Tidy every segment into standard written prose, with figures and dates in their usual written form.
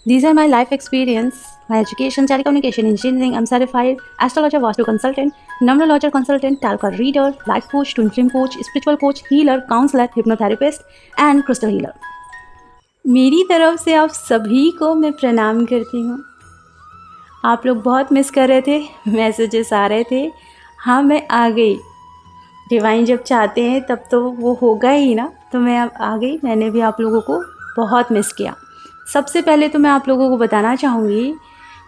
These are my life experience, my education, telecommunication, engineering. I'm certified astrologer, vastu consultant, numerologer consultant, tarot reader, life coach, twin flame coach, spiritual coach, healer, counselor, hypnotherapist, and crystal healer. मेरी तरफ से आप सभी को मैं प्रणाम करती हूँ। आप लोग बहुत मिस कर रहे थे, मैसेजेस आ रहे थे। हाँ, मैं आ गई। डिवाइन जब चाहते हैं तब तो वो होगा ही ना। तो मैं अब आ गई। मैंने भी आप लोगों को बहुत मिस किया। सबसे पहले तो मैं आप लोगों को बताना चाहूँगी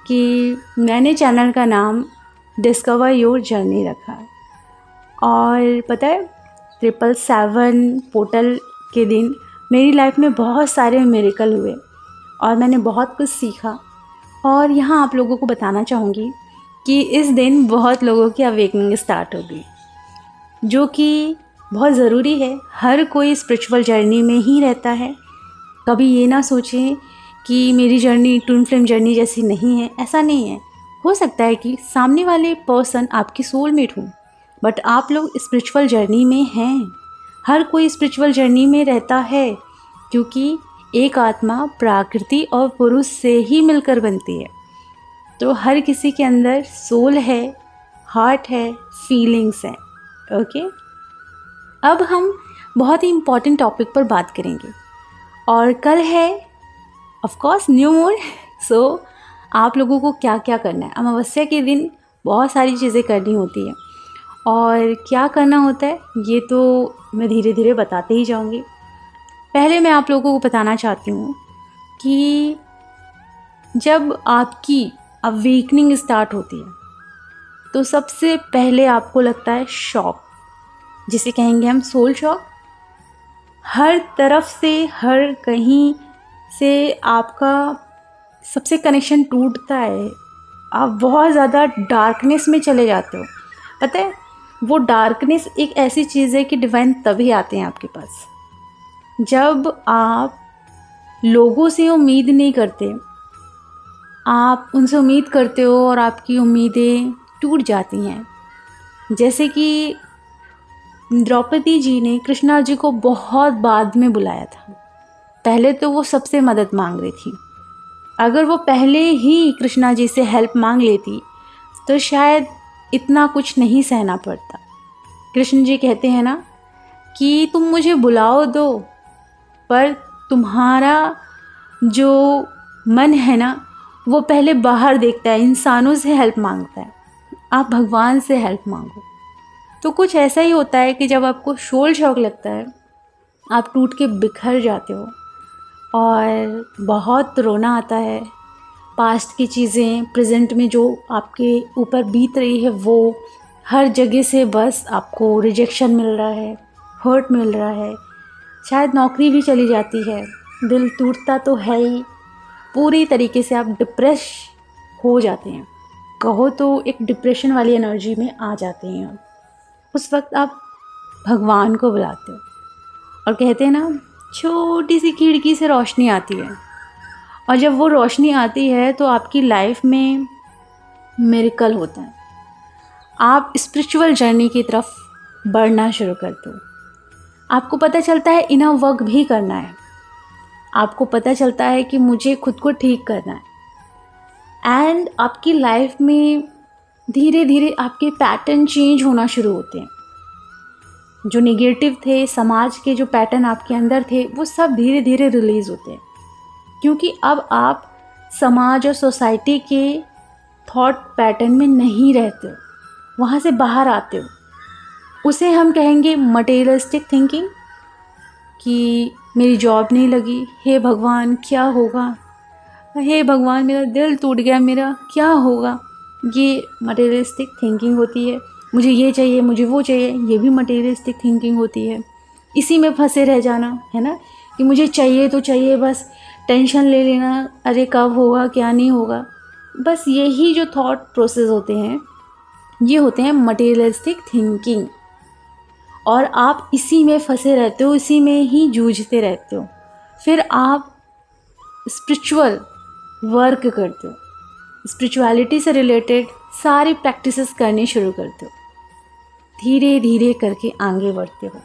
कि मैंने चैनल का नाम डिस्कवर योर जर्नी रखा है। और पता है 777 पोर्टल के दिन मेरी लाइफ में बहुत सारे मिरेकल हुए और मैंने बहुत कुछ सीखा। और यहाँ आप लोगों को बताना चाहूँगी कि इस दिन बहुत लोगों की अवेकनिंग स्टार्ट होगी, जो कि बहुत ज़रूरी है। हर कोई स्पिरिचुअल जर्नी में ही रहता है। कभी ये ना सोचें कि मेरी जर्नी ट्विन फ्लेम जर्नी जैसी नहीं है, ऐसा नहीं है। हो सकता है कि सामने वाले पर्सन आपकी सोलमेट हो, बट आप लोग स्पिरिचुअल जर्नी में हैं। हर कोई स्पिरिचुअल जर्नी में रहता है, क्योंकि एक आत्मा प्रकृति और पुरुष से ही मिलकर बनती है। तो हर किसी के अंदर सोल है, हार्ट है, फीलिंग्स हैं। ओके, अब हम बहुत ही इम्पॉर्टेंट टॉपिक पर बात करेंगे। और कल है ऑफ कोर्स न्यू मून। सो आप लोगों को क्या क्या करना है। अमावस्या के दिन बहुत सारी चीज़ें करनी होती है, और क्या करना होता है ये तो मैं धीरे धीरे बताते ही जाऊंगी। पहले मैं आप लोगों को बताना चाहती हूँ कि जब आपकी अवेकनिंग स्टार्ट होती है तो सबसे पहले आपको लगता है शॉक, जिसे कहेंगे हम सोल शॉक। हर तरफ से, हर कहीं से आपका सबसे कनेक्शन टूटता है। आप बहुत ज़्यादा डार्कनेस में चले जाते हो। पता है, वो डार्कनेस एक ऐसी चीज़ है कि डिवाइन तभी आते हैं आपके पास जब आप लोगों से उम्मीद नहीं करते। आप उनसे उम्मीद करते हो और आपकी उम्मीदें टूट जाती हैं। जैसे कि द्रौपदी जी ने कृष्णा जी को बहुत बाद में बुलाया था। पहले तो वो सबसे मदद मांग रही थी। अगर वो पहले ही कृष्णा जी से हेल्प मांग लेती तो शायद इतना कुछ नहीं सहना पड़ता। कृष्ण जी कहते हैं ना कि तुम मुझे बुलाओ दो, पर तुम्हारा जो मन है ना वो पहले बाहर देखता है, इंसानों से हेल्प मांगता है। आप भगवान से हेल्प मांगो। तो कुछ ऐसा ही होता है कि जब आपको सोल शॉक लगता है, आप टूट के बिखर जाते हो और बहुत रोना आता है। पास्ट की चीज़ें प्रेजेंट में जो आपके ऊपर बीत रही है, वो हर जगह से बस आपको रिजेक्शन मिल रहा है, हर्ट मिल रहा है, शायद नौकरी भी चली जाती है, दिल टूटता तो है ही। पूरी तरीके से आप डिप्रेस हो जाते हैं, कहो तो एक डिप्रेशन वाली एनर्जी में आ जाते हैं आप। उस वक्त आप भगवान को बुलाते हो और कहते हैं ना, छोटी सी खिड़की से रोशनी आती है। और जब वो रोशनी आती है तो आपकी लाइफ में मिरेकल होता है। आप स्पिरिचुअल जर्नी की तरफ बढ़ना शुरू करते हो। आपको पता चलता है इनर वर्क भी करना है। आपको पता चलता है कि मुझे खुद को ठीक करना है। एंड आपकी लाइफ में धीरे धीरे आपके पैटर्न चेंज होना शुरू होते हैं। जो नेगेटिव थे, समाज के जो पैटर्न आपके अंदर थे, वो सब धीरे धीरे रिलीज़ होते हैं, क्योंकि अब आप समाज और सोसाइटी के थॉट पैटर्न में नहीं रहते हो, वहाँ से बाहर आते हो। उसे हम कहेंगे मटेरियलिस्टिक थिंकिंग, कि मेरी जॉब नहीं लगी, हे भगवान क्या होगा, हे भगवान मेरा दिल टूट गया, मेरा क्या होगा। ये मटेरियलिस्टिक थिंकिंग होती है। मुझे ये चाहिए, मुझे वो चाहिए, ये भी मटेरियलिस्टिक थिंकिंग होती है। इसी में फंसे रह जाना है ना, कि मुझे चाहिए तो चाहिए, बस टेंशन ले लेना, अरे कब होगा क्या नहीं होगा। बस यही जो थॉट प्रोसेस होते हैं, ये होते हैं मटेरियलिस्टिक थिंकिंग। और आप इसी में फंसे रहते हो, इसी में ही जूझते रहते हो। फिर आप स्पिरिचुअल वर्क करते हो, स्पिरिचुअलिटी से रिलेटेड सारी प्रैक्टिसेस करनी शुरू करते हो, धीरे धीरे करके आगे बढ़ते हो।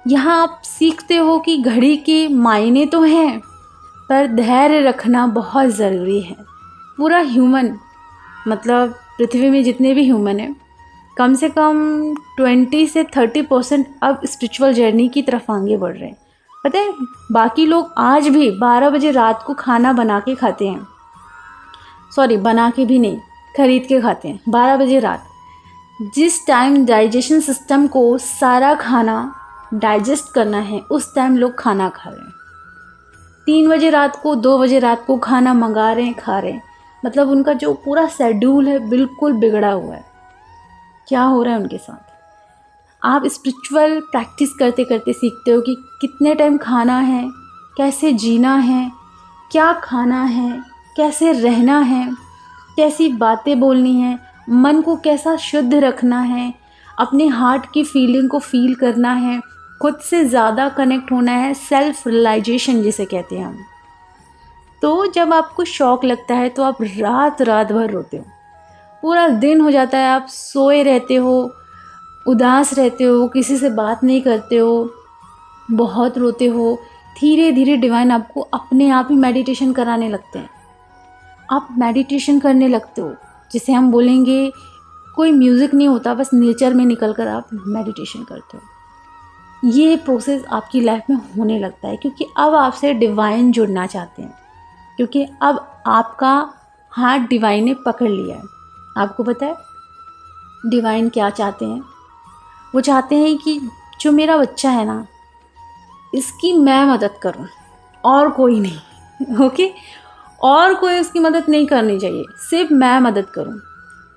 यहाँ आप सीखते हो कि घड़ी के मायने तो हैं, पर धैर्य रखना बहुत ज़रूरी है। पूरा ह्यूमन, मतलब पृथ्वी में जितने भी ह्यूमन हैं, कम से कम 20 से 30% अब स्पिरिचुअल जर्नी की तरफ आगे बढ़ रहे हैं। पता है, बाकी लोग आज भी 12 बजे रात को खाना बना के खाते हैं, सॉरी बना के भी नहीं, खरीद के खाते हैं 12 बजे रात। जिस टाइम डाइजेशन सिस्टम को सारा खाना डाइजेस्ट करना है उस टाइम लोग खाना खा रहे हैं। 3 बजे रात को, 2 बजे रात को खाना मंगा रहे हैं, खा रहे हैं। मतलब उनका जो पूरा शेड्यूल है बिल्कुल बिगड़ा हुआ है। क्या हो रहा है उनके साथ? आप स्पिरिचुअल प्रैक्टिस करते करते सीखते हो कि कितने टाइम खाना है, कैसे जीना है, क्या खाना है, कैसे रहना है, कैसी बातें बोलनी है, मन को कैसा शुद्ध रखना है, अपने हार्ट की फीलिंग को फील करना है, खुद से ज़्यादा कनेक्ट होना है, सेल्फ रियलाइजेशन जिसे कहते हैं हम। तो जब आपको शौक लगता है तो आप रात रात भर रोते हो, पूरा दिन हो जाता है आप सोए रहते हो, उदास रहते हो, किसी से बात नहीं करते हो, बहुत रोते हो। धीरे धीरे डिवाइन आपको अपने आप ही मेडिटेशन कराने लगते हैं। आप मेडिटेशन करने लगते हो, जिसे हम बोलेंगे कोई म्यूज़िक नहीं होता, बस नेचर में निकल कर आप मेडिटेशन करते हो। ये प्रोसेस आपकी लाइफ में होने लगता है क्योंकि अब आपसे डिवाइन जुड़ना चाहते हैं, क्योंकि अब आपका हाथ डिवाइन ने पकड़ लिया है। आपको पता है डिवाइन क्या चाहते हैं? वो चाहते हैं कि जो मेरा बच्चा है ना, इसकी मैं मदद करूं, और कोई नहीं। ओके, और कोई उसकी मदद नहीं करनी चाहिए, सिर्फ मैं मदद करूं।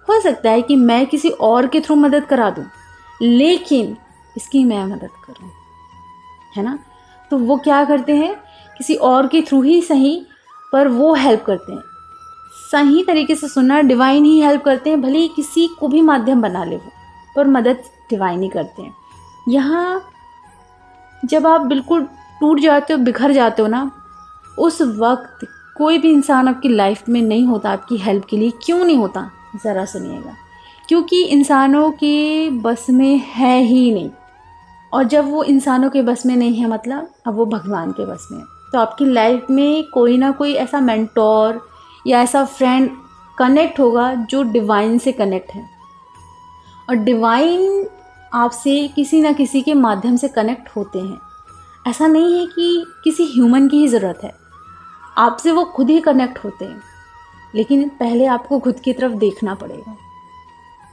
हो सकता है कि मैं किसी और के थ्रू मदद करा दूं, लेकिन इसकी मैं मदद करूं, है ना। तो वो क्या करते हैं, किसी और के थ्रू ही सही, पर वो हेल्प करते हैं। सही तरीके से सुनना, डिवाइन ही हेल्प करते हैं, भले ही किसी को भी माध्यम बना ले वो, पर मदद डिवाइन ही करते हैं। यहाँ जब आप बिल्कुल टूट जाते हो, बिखर जाते हो ना, उस वक्त कोई भी इंसान आपकी लाइफ में नहीं होता आपकी हेल्प के लिए। क्यों नहीं होता, ज़रा सुनिएगा। क्योंकि इंसानों के बस में है ही नहीं, और जब वो इंसानों के बस में नहीं है मतलब अब वो भगवान के बस में है। तो आपकी लाइफ में कोई ना कोई ऐसा मेंटोर या ऐसा फ्रेंड कनेक्ट होगा जो डिवाइन से कनेक्ट है, और डिवाइन आपसे किसी ना किसी के माध्यम से कनेक्ट होते हैं। ऐसा नहीं है कि किसी ह्यूमन की ही ज़रूरत है, आपसे वो खुद ही कनेक्ट होते हैं। लेकिन पहले आपको खुद की तरफ देखना पड़ेगा।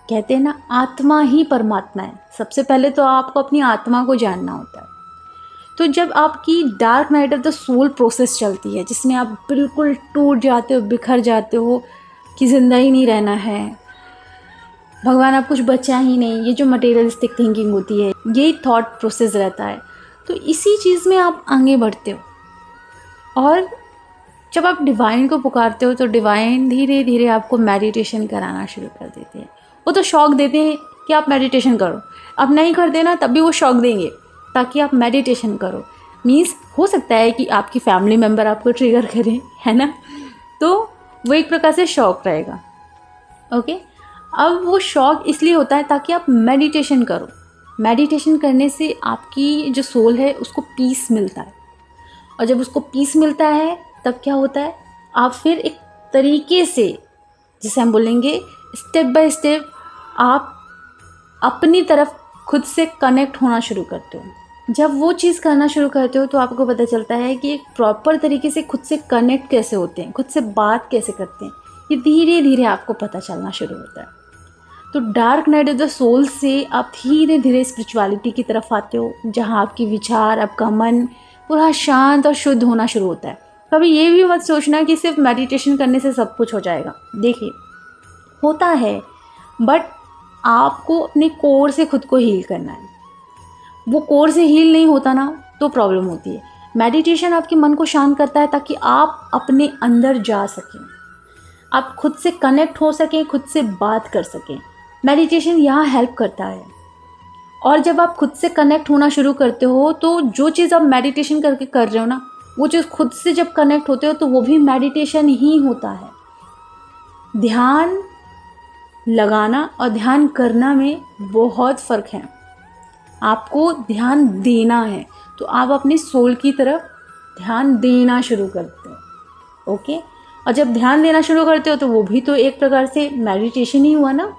कहते हैं ना, आत्मा ही परमात्मा है। सबसे पहले तो आपको अपनी आत्मा को जानना होता है। तो जब आपकी dark night of the soul process चलती है, जिसमें आप बिल्कुल टूट जाते हो, बिखर जाते हो कि ज़िंदा ही नहीं रहना है, भगवान आप कुछ बचा ही नहीं, ये जो मटेरियलिस्टिक थिंकिंग होती है, यही थॉट प्रोसेस रहता है। तो इसी चीज़ में आप आगे बढ़ते हो, और जब आप डिवाइन को पुकारते हो तो डिवाइन धीरे धीरे आपको मेडिटेशन कराना शुरू कर देते हैं। वो तो शौक देते हैं कि आप मेडिटेशन करो, अब नहीं करते ना तब भी वो शौक देंगे ताकि आप मेडिटेशन करो। मीन्स हो सकता है कि आपकी फैमिली मेम्बर आपको ट्रिगर करें, है ना, तो वो एक प्रकार से शौक रहेगा। ओके, अब वो शौक इसलिए होता है ताकि आप मेडिटेशन करो। मेडिटेशन करने से आपकी जो सोल है उसको पीस मिलता है, और जब उसको पीस मिलता है तब क्या होता है, आप फिर एक तरीके से, जिसे हम बोलेंगे स्टेप बाय स्टेप, आप अपनी तरफ खुद से कनेक्ट होना शुरू करते हो। जब वो चीज़ करना शुरू करते हो तो आपको पता चलता है कि एक प्रॉपर तरीके से खुद से कनेक्ट कैसे होते हैं, खुद से बात कैसे करते हैं, ये धीरे धीरे आपको पता चलना शुरू होता है। तो dark night of the soul से आप धीरे धीरे स्पिरिचुअलिटी की तरफ आते हो, जहाँ आपके विचार, आपका मन पूरा शांत और शुद्ध होना शुरू होता है। कभी ये भी मत सोचना कि सिर्फ मेडिटेशन करने से सब कुछ हो जाएगा। देखिए, होता है, बट आपको अपने कोर से खुद को हील करना है। वो कोर से हील नहीं होता ना तो प्रॉब्लम होती है। मेडिटेशन आपके मन को शांत करता है ताकि आप अपने अंदर जा सकें, आप खुद से कनेक्ट हो सकें, खुद से बात कर सकें। मेडिटेशन यहाँ हेल्प करता है। और जब आप खुद से कनेक्ट होना शुरू करते हो तो जो चीज़ आप मेडिटेशन करके कर रहे हो ना, वो चीज़ खुद से जब कनेक्ट होते हो तो वो भी मेडिटेशन ही होता है। ध्यान लगाना और ध्यान करना में बहुत फ़र्क है। आपको ध्यान देना है तो आप अपनी सोल की तरफ ध्यान देना शुरू करते हो। ओके। और जब ध्यान देना शुरू करते हो तो वो भी तो एक प्रकार से मेडिटेशन ही हुआ ना।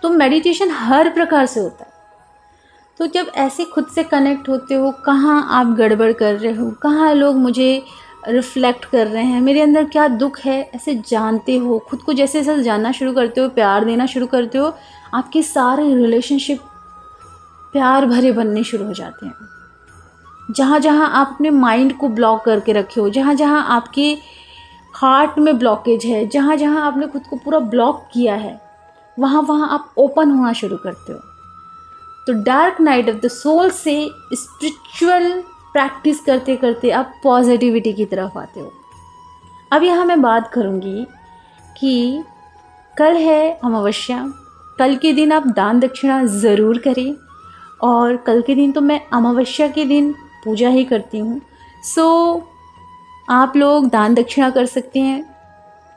तो मेडिटेशन हर प्रकार से होता है। तो जब ऐसे खुद से कनेक्ट होते हो, कहाँ आप गड़बड़ कर रहे हो, कहाँ लोग मुझे रिफ्लेक्ट कर रहे हैं, मेरे अंदर क्या दुख है, ऐसे जानते हो, खुद को जैसे जैसे जानना शुरू करते हो, प्यार देना शुरू करते हो, आपके सारे रिलेशनशिप प्यार भरे बनने शुरू हो जाते हैं। जहाँ जहाँ आप अपने माइंड को ब्लॉक करके रखे हो, जहाँ जहाँ आपके हार्ट में ब्लॉकेज है, जहाँ जहाँ आपने खुद को पूरा ब्लॉक किया है, वहाँ वहाँ आप ओपन होना शुरू करते हो। तो dark night of the soul से स्पिरिचुअल प्रैक्टिस करते करते आप पॉजिटिविटी की तरफ आते हो। अब यहाँ मैं बात करूँगी कि कल है अमावस्या, कल के दिन आप दान दक्षिणा ज़रूर करें। और कल के दिन तो मैं अमावस्या के दिन पूजा ही करती हूँ। सो आप लोग दान दक्षिणा कर सकते हैं,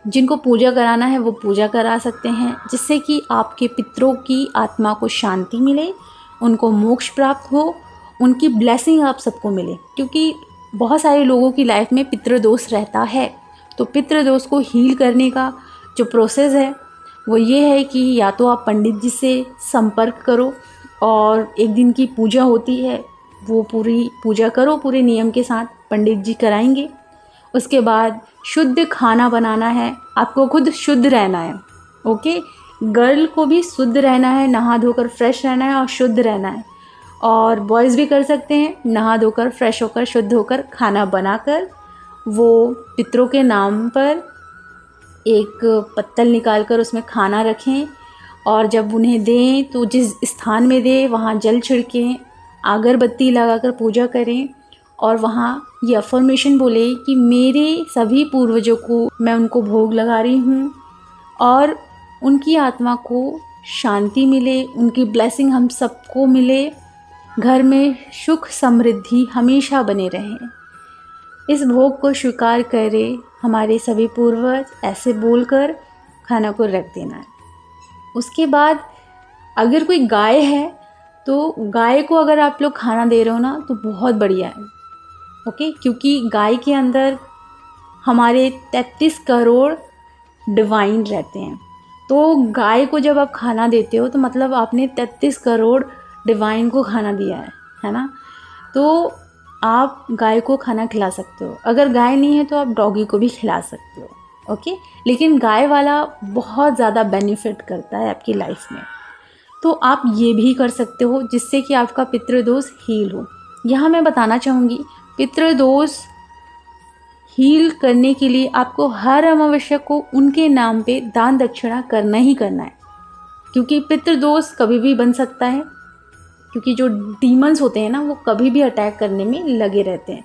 जिनको पूजा कराना है वो पूजा करा सकते हैं, जिससे कि आपके पितरों की आत्मा को शांति मिले, उनको मोक्ष प्राप्त हो, उनकी ब्लेसिंग आप सबको मिले। क्योंकि बहुत सारे लोगों की लाइफ में पितृदोष रहता है। तो पितृदोष को हील करने का जो प्रोसेस है वो ये है कि या तो आप पंडित जी से संपर्क करो, और एक दिन की पूजा होती है, वो पूरी पूजा करो पूरे नियम के साथ, पंडित जी कराएंगे। उसके बाद शुद्ध खाना बनाना है, आपको खुद शुद्ध रहना है। ओके, गर्ल को भी शुद्ध रहना है, नहा धोकर फ्रेश रहना है और शुद्ध रहना है। और बॉयज़ भी कर सकते हैं, नहा धोकर फ्रेश होकर शुद्ध होकर खाना बनाकर वो पितरों के नाम पर एक पत्तल निकाल कर उसमें खाना रखें, और जब उन्हें दें तो जिस स्थान में दें वहाँ जल छिड़कें, अगरबत्ती लगाकर पूजा करें, और वहाँ ये अफर्मेशन बोले कि मेरे सभी पूर्वजों को मैं उनको भोग लगा रही हूँ और उनकी आत्मा को शांति मिले, उनकी ब्लेसिंग हम सबको मिले, घर में सुख समृद्धि हमेशा बने रहें। इस भोग को स्वीकार करें हमारे सभी पूर्वज, ऐसे बोलकर खाना को रख देना है। उसके बाद अगर कोई गाय है तो गाय को अगर आप लोग खाना दे रहे हो ना तो बहुत बढ़िया है। ओके, क्योंकि गाय के अंदर हमारे 33 करोड़ डिवाइन रहते हैं। तो गाय को जब आप खाना देते हो तो मतलब आपने 33 करोड़ डिवाइन को खाना दिया है ना। तो आप गाय को खाना खिला सकते हो। अगर गाय नहीं है तो आप डॉगी को भी खिला सकते हो। ओके, लेकिन गाय वाला बहुत ज़्यादा बेनिफिट करता है आपकी लाइफ में। तो आप ये भी कर सकते हो जिससे कि आपका पितृदोष हील हो। यहाँ मैं बताना चाहूँगी, पितृदोष हील करने के लिए आपको हर अमावस्या को उनके नाम पे दान दक्षिणा करना ही करना है। क्योंकि पितृदोष कभी भी बन सकता है, क्योंकि जो डीमंस होते हैं ना वो कभी भी अटैक करने में लगे रहते हैं।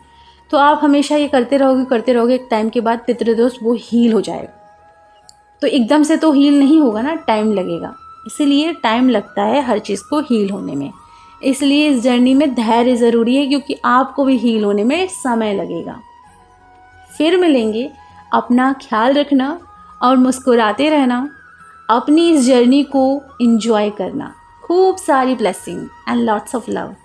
तो आप हमेशा ये करते रहोगे, एक टाइम के बाद पितृदोष वो हील हो जाएगा। तो एकदम से तो हील नहीं होगा ना, टाइम लगेगा। इसीलिए टाइम लगता है हर चीज़ को हील होने में। इसलिए इस जर्नी में धैर्य ज़रूरी है, क्योंकि आपको भी हील होने में समय लगेगा। फिर मिलेंगे, अपना ख्याल रखना और मुस्कुराते रहना, अपनी इस जर्नी को एंजॉय करना। खूब सारी blessing and lots of love.